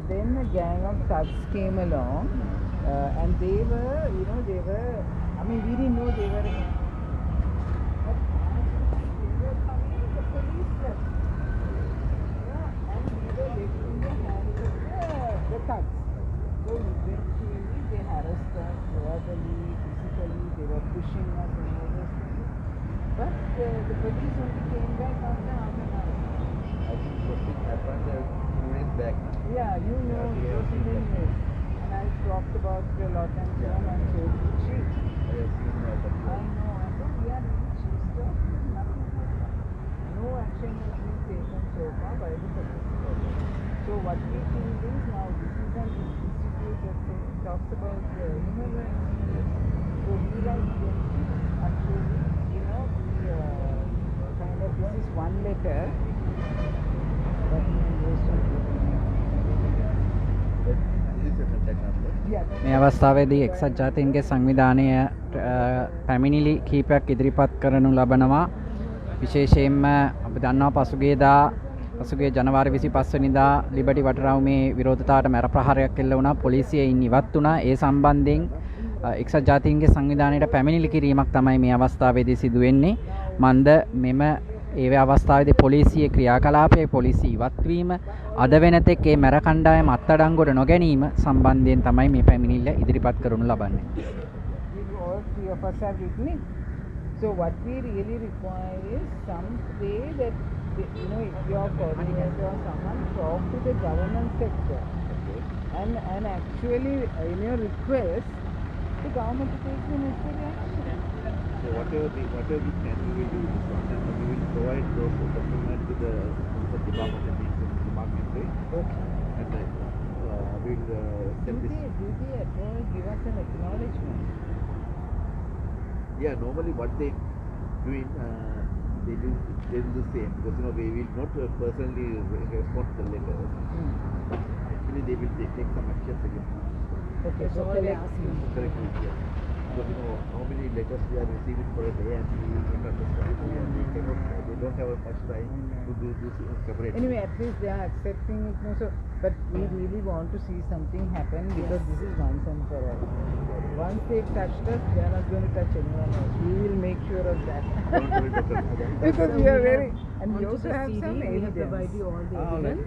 then a gang of thugs came along, and they were, I mean, we didn't know they were a gang. But as they were coming, the police left. Yeah, and we were left in the hands of the thugs. So eventually they harassed us verbally, physically, they were pushing us and all those things. But the police only came back after half an hour. I think something happened 2 days back. Yeah, you know, it was in the news. And I talked about it a lot and so on and so she. I have seen that. I know, and then we are really chased off, but nothing has happened. No action has been taken so far by the police. So what we think is now this is an institute that talks about human rights. So we like actually, we kind of, this is one letter that මේ අවස්ථාවේදී එක්සත් ජාතීන්ගේ සංවිධානය පැමිණිලි කීපයක් ඉදිරිපත් කරනු ලබනවා. විශේෂයෙන්ම අපි දන්නවා පසුගිය ජනවාරි 25 වෙනිදා ලිබර්ටි වටරවුමේ විරෝධතාවට මැර ප්‍රහාරයක් එල්ල වුණා. පොලිසියෙන් ඉවත් වුණා. ඒ සම්බන්ධයෙන් එක්සත් ජාතීන්ගේ සංවිධානයට පැමිණිලි කිරීමක් තමයි මේ අවස්ථාවේදී සිදු වෙන්නේ. මන්ද මෙම ඒ අවස්ථාවේදී පොලිසියේ ක්‍රියාකලාපයේ පොලිසිය ඉවත් වීම අද වෙනතෙක් මේ මැර කණ්ඩායම අත්අඩංගුවට නොගැනීම සම්බන්ධයෙන් තමයි මේ පැමිණිල්ල ඉදිරිපත් කරනු ලබන්නේ. All three of us are written it. So what we really require is some way that if your coordinator or someone talk to the government sector and actually request the government to take the necessary action. So whatever we can, we will do this one, and we will provide those documents to the department Okay. and we will send this. Do they at all give us an acknowledgement? Yeah, normally what they doing, they do the same, because we will not personally respond to the letter. Actually, they will take some actions against us. Okay, so Correctly, yes. Because how many letters we are receiving for a day, and we will not understand. They don't have much time to do this separately. Anyway, at least they are accepting it now. So, but we really want to see something happen, because this is once and for all. Once they've touched us, they are not going to touch anyone else. We will make sure of that. Because we are very, and we also have some evidence. All the evidence,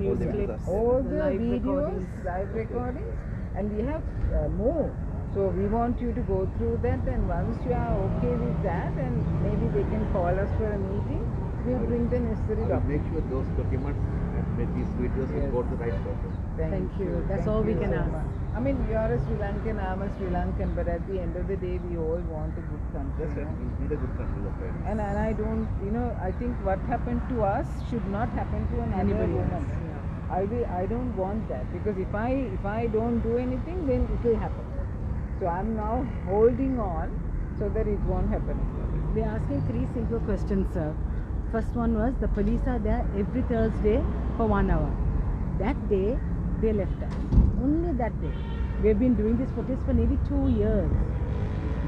news clips, all the live videos, live recordings, and we have more. So we want you to go through that, and once you are okay with that, and maybe they can call us for a meeting, we'll bring the necessary documents. Make sure those documents and these videos will go to the right person. Thank you. That's all we can ask. I mean, you are a Sri Lankan, I am a Sri Lankan, but at the end of the day, we all want a good country. Yes, sir. We need a good country. And I don't, I think what happened to us should not happen to another woman. I don't want that, because if I don't do anything, then it will happen. So I'm now holding on so that it won't happen. We're asking 3 simple questions, sir. First one was, the police are there every Thursday for 1 hour. That day, they left us. Only that day. We've been doing this protest for nearly 2 years.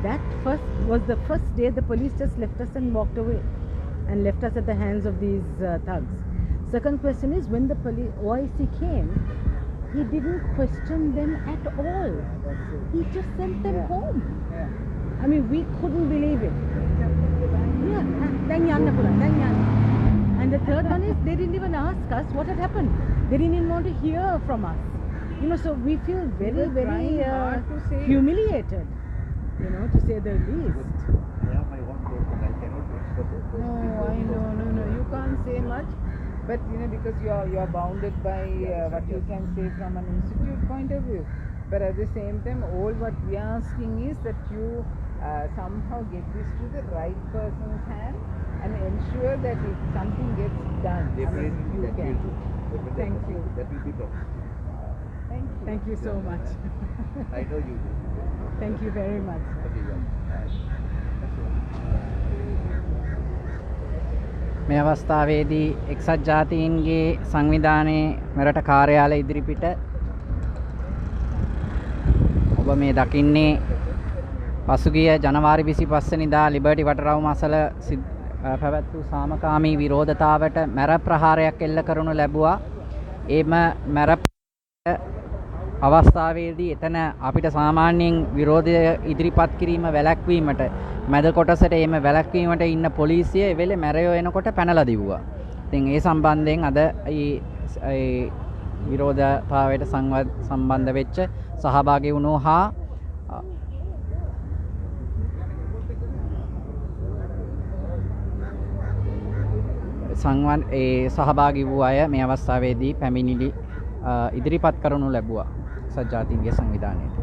That was the first day the police just left us and walked away and left us at the hands of these thugs. Second question is, when the OIC came, he didn't question them at all. He just sent them home. Yeah. I mean, we couldn't believe it. And the third one is, they didn't even ask us what had happened. They didn't even want to hear from us. So we feel very, very humiliated, to say the least. I have my own thoughts, and I cannot express those. No, you can't say much. But because you are bounded by what you can say from an institute point of view. But at the same time, all what we are asking is that you somehow get this to the right person's hand and ensure that if something gets done, Definitely, you can. Thank you. That will be problem. Thank you so much. I know you do. Thank you very much. Okay, මේ අවස්ථාවේදී එක්සත් ජාතීන්ගේ සංවිධානයේ මෙරට කාර්යාලය ඉදිරිපිට ඔබ මේ දකින්නේ පසුගිය ජනවාරි 25 වෙනිදා ලිබර්ටි වටරවුම අසල පැවැත් වූ සාමකාමී විරෝධතාවට මැර ප්‍රහාරයක් එල්ල කරනු ලැබුවා. එම මැර අවස්ථාවේදී එතන අපිට සාමාන්‍යයෙන් විරෝධය ඉදිරිපත් කිරීම වැළැක්වීමට මැද කොටසට එීම වැළැක්වීමට ඉන්න පොලිසිය ඒ වෙලේ මැරයෝ එනකොට පැනලා දිව්වා. ඉතින් ඒ සම්බන්ධයෙන් අද ඒ විරෝධතාවයට සම්බන්ධ වෙච්ච සහභාගී වුණු හා සහභාගී වූ අය මේ අවස්ථාවේදී පැමිණිලි ඉදිරිපත් කරනු ලැබුවා සජාතීන්ගේ සංවිධානයට.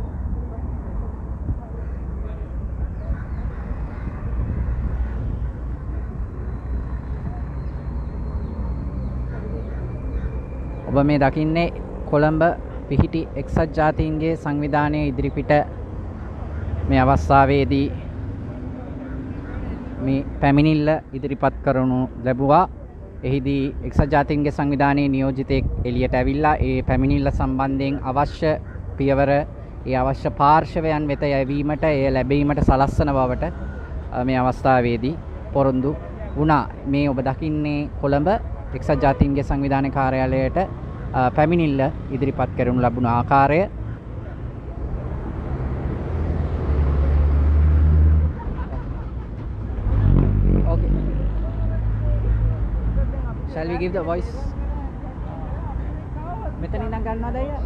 ඔබ මේ දකින්නේ කොළඹ පිහිටි එක්සත් ජාතීන්ගේ සංවිධානයේ ඉදිරිපිට මේ අවස්ථාවේදී මේ පැමිණිල්ල ඉදිරිපත් කරනු ලැබුවා. එහිදී එක්සත් ජාතීන්ගේ සංවිධානයේ නියෝජිතයෙක් එළියට ඇවිල්ලා ඒ පැමිණිල්ල සම්බන්ධයෙන් අවශ්‍ය පියවර ඒ අවශ්‍ය පාර්ශවයන් වෙත යැවීමට එය ලැබීමට සලස්වන බවට මේ අවස්ථාවේදී පොරොන්දු වුණා. මේ ඔබ දකින්නේ කොළඹ එක්සත් ජාතීන්ගේ සංවිධාන කාර්යාලයට පැමිණිල්ල ඉදිරිපත් කරනු ලැබුණ ආකාරය. Shall we give the voice? මෙතන ඉඳන් ගන්නවද අයියා?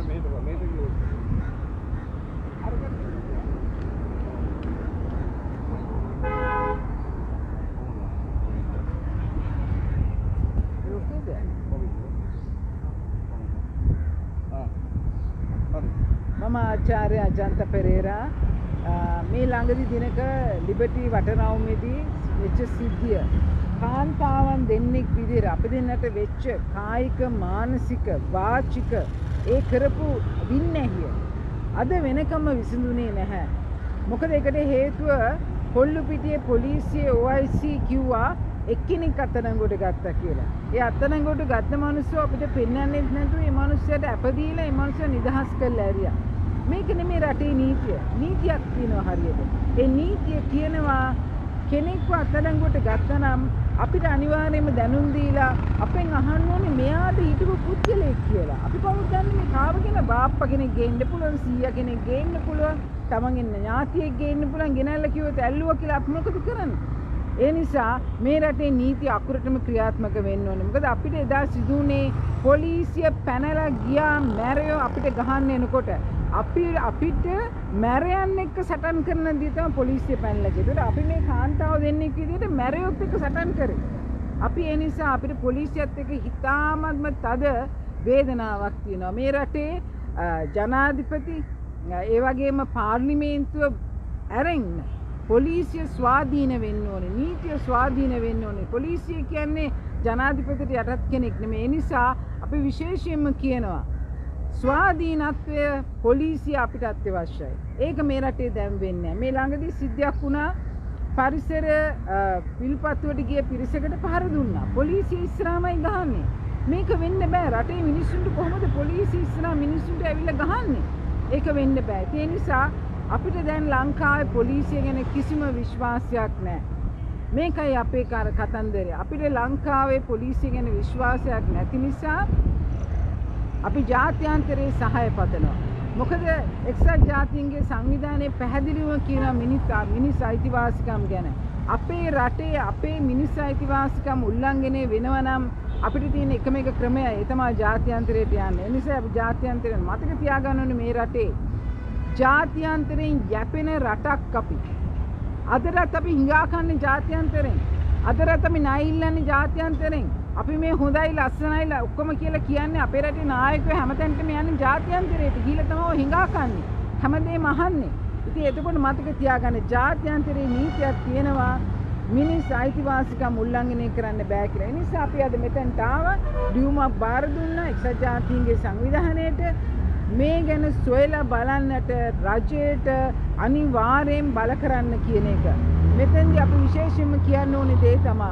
මම ආචාර්ය අජන්ත පෙරේරා මේ ළඟදී දිනක ලිබර්ටි වටරවුමේදී වෙච්ච සිද්ධිය කාන්තාවන් දෙන්නෙක් විදිහට අපි දෙන්නට වෙච්ච කායික මානසික වාචික ඒ කරපු වින්නැහිය අද වෙනකම්ම විසඳුනේ නැහැ. මොකද ඒකට හේතුව කොල්ලුපිටියේ පොලිසිය OIC කිව්වා එක්කෙනෙක් අත්අඩංගුවට ගත්තා කියලා. ඒ අත්අඩංගුවට ගත්ත මිනිස්සු අපිට පෙන්වන්නේ නැතුව මේ මිනිස්සයාට අපදීලා මේ මිනිස්සයා නිදහස් කරලා ඇරියා. මේක නෙමෙයි රටේ නීතිය. නීතියක් තියෙනවා හරියට. ඒ නීතිය කියනවා කෙනෙක්ව අත්අඩංගුවට ගත්තනම් අපිට අනිවාර්යයෙන්ම දැනුම් දීලා අපෙන් අහන්න ඕනේ මෙයාට හිටපු පුද්ගලයෙක් කියලා. අපි කවුරුත් දන්නේ මේ කාව කියන බාප්පා කෙනෙක් ගේන්න පුළුවන්, සීයා කෙනෙක් ගේන්න පුළුවන්, තමන්ගේ ඥාතියෙක් ගේන්න පුළුවන්. ගෙනල්ලා කිව්වොත් ඇල්ලුවා කියලා අපි මොකද කරන්නේ? ඒ නිසා මේ රටේ නීති අකුරටම ක්‍රියාත්මක වෙන්න ඕනේ. මොකද අපිට එදා සිදුුනේ පොලිසිය පැනලා ගියා මැරයෝ අපිට ගහන්න එනකොට අපිට මැරයන් එක්ක සටන් කරන දී තමයි පොලිසිය පැනලා ගියේ. ඒකට අපි මේ කාන්තාව දෙන්නෙක් විදිහට මැරයොත් එක්ක සටන් කරේ. අපි ඒ නිසා අපිට පොලිසියත් එක්ක හිතාමත්ම තද වේදනාවක් තියෙනවා. මේ රටේ ජනාධිපති ඒ වගේම පාර්ලිමේන්තුව ඇරෙන්න පොලිසිය ස්වාධීන වෙන්න ඕනේ. නීතිය ස්වාධීන වෙන්න ඕනේ. පොලිසිය කියන්නේ ජනාධිපතිට යටත් කෙනෙක් නෙමෙයි. ඒ නිසා අපි විශේෂයෙන්ම කියනවා ස්වාධීනත්වය පොලිසිය අපිට අත්‍යවශ්‍යයි. ඒක මේ රටේ දැන් වෙන්නේ නැහැ. මේ ළඟදී සිද්ධියක් වුණා පරිසර පිල්පත්තුවට ගිය පිරිසකට පහර දුන්නා. පොලිසිය ඉස්සරහමයි ගහන්නේ. මේක වෙන්න බෑ. රටේ මිනිස්සුන්ට කොහොමද පොලිසිය ඉස්සරහ මිනිස්සුන්ට ඇවිල්ලා ගහන්නේ? ඒක වෙන්න බෑ. ඒ නිසා අපිට දැන් ලංකාවේ පොලිසිය ගැන කිසිම විශ්වාසයක් නැහැ. මේකයි අපේ කතන්දරය. අපිට ලංකාවේ පොලිසිය ගැන විශ්වාසයක් නැති නිසා අපි ජාත්‍යන්තරයේ සහාය පතනවා. මොකද එක්සත් ජාතීන්ගේ සංවිධානයේ පැහැදිලිවම කියන මිනිස් අයිතිවාසිකම් ගැන අපේ රටේ අපේ මිනිස් අයිතිවාසිකම් උල්ලංඝනය වෙනවා නම් අපිට තියෙන එකම එක ක්‍රමය ඒ තමයි ජාත්‍යන්තරයට යන්නේ. ඒ නිසා අපි ජාත්‍යන්තරයෙන් මතක තියාගන්න ඕනේ මේ රටේ ජාත්‍යන්තරයෙන් යැපෙන රටක් අපි. අදටත් අපි හිඟා කන්නේ ජාත්‍යන්තරයෙන්. අදටත් අපි ණය ඉල්ලන්නේ ජාත්‍යන්තරයෙන්. අපි මේ හොඳයි ලස්සනයි ඔක්කොම කියලා කියන්නේ අපේ රටේ නායකයෝ හැමතැනටම යන්නේ ජාත්‍යන්තරයට. ගිහිල්ලා තමයි හිඟා කන්නේ. හැමදේම අහන්නේ. ඉතින් එතකොට මතක තියාගන්න ජාත්‍යන්තරයේ නීතියක් තියෙනවා මිනිස් අයිතිවාසිකම් උල්ලංඝනය කරන්න බෑ කියලා. ඒ නිසා අපි අද මෙතනට ආවා. ලියුමක් බාර දුන්නා එක්සත් ජාතීන්ගේ සංවිධානයට. මේ ගැන සොයලා බලන්නට රජයට අනිවාර්යෙන් බල කරන්න කියන එක. මෙතෙන්දී අපි විශේෂයෙන්ම කියන්න ඕනේ දේ තමයි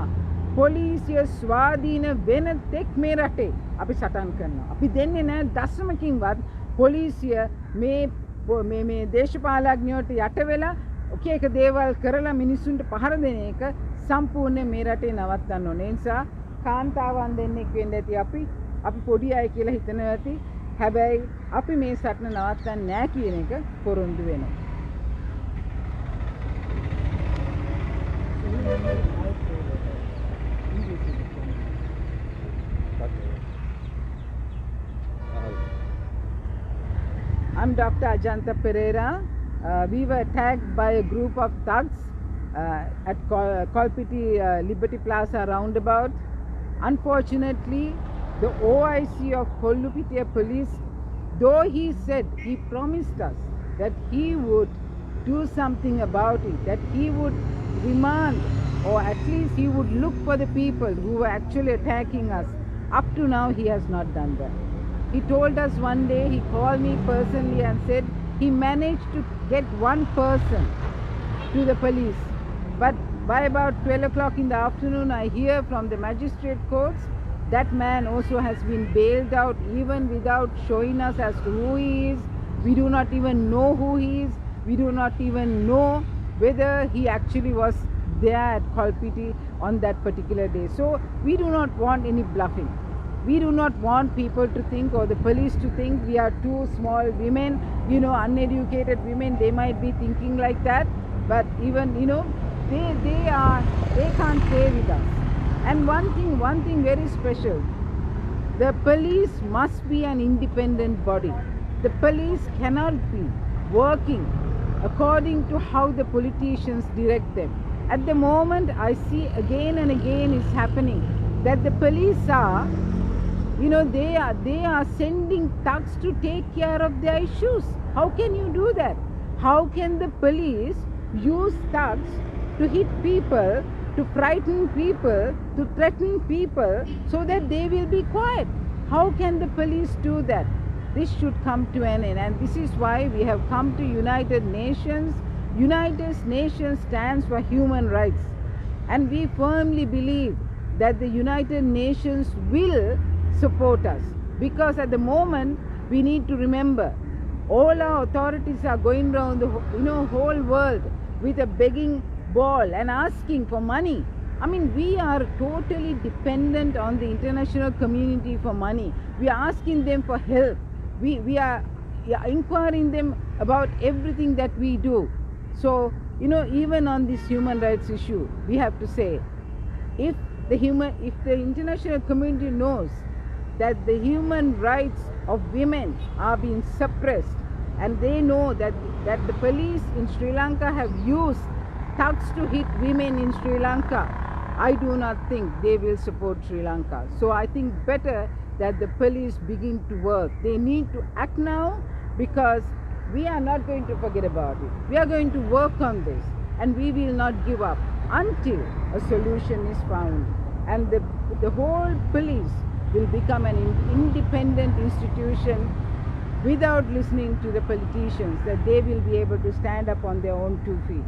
පොලිසිය ස්වාධීන වෙන තෙක් මේ රටේ අපි සටන් කරනවා. අපි දෙන්නේ නැහැ දශමකින්වත් පොලිසිය මේ දේශපාලඥයෝට යට වෙලා එක එක දේවල් කරලා මිනිස්සුන්ට පහර දෙන එක සම්පූර්ණයෙන් මේ රටේ නවත්තන්න ඕනේ. ඒ නිසා කාන්තාවන් දෙන්නෙක් වෙන්න ඇති අපි පොඩි අය කියලා හිතනවා ඇති. හැබැයි අපි මේ සටන නවත්තන්නේ නැහැ කියන එක පොරොන්දු වෙනවා. I'm Dr. Ajantha Perera. We were attacked by a group of thugs at Kolpiti Liberty Plaza roundabout. Unfortunately, the OIC of Kollupitiya police, though he said, he promised us that he would do something about it, that he would remand or at least he would look for the people who were actually attacking us. Up to now, he has not done that. He told us one day, he called me personally and said he managed to get one person to the police. But by about 12 o'clock in the afternoon, I hear from the magistrate courts that man also has been bailed out even without showing us as to who he is. We do not even know who he is. We do not even know whether he actually was there at Kolpiti on that particular day. So we do not want any bluffing. We do not want people to think or the police to think we are two small women, uneducated women. They might be thinking like that, but even, they can't play with us. And one thing very special, the police must be an independent body. The police cannot be working according to how the politicians direct them. At the moment, I see again and again it's happening that the police are, they are sending thugs to take care of their issues. How can you do that? How can the police use thugs to hit people, to frighten people, to threaten people so that they will be quiet? How can the police do that? This should come to an end, and this is why we have come to United Nations. United Nations stands for human rights, and we firmly believe that the United Nations will support us, because at the moment we need to remember all our authorities are going around the whole world with a begging ball and asking for money. I mean, we are totally dependent on the international community for money. We are asking them for help. We are inquiring them about everything that we do. So, even on this human rights issue, we have to say, if the international community knows that the human rights of women are being suppressed, and they know that the police in Sri Lanka have used thugs to hit women in Sri Lanka, I do not think they will support Sri Lanka. So I think better that the police begin to work. They need to act now, because we are not going to forget about it. We are going to work on this, and we will not give up until a solution is found. And the whole police will become an independent institution without listening to the politicians, that they will be able to stand up on their own 2 feet.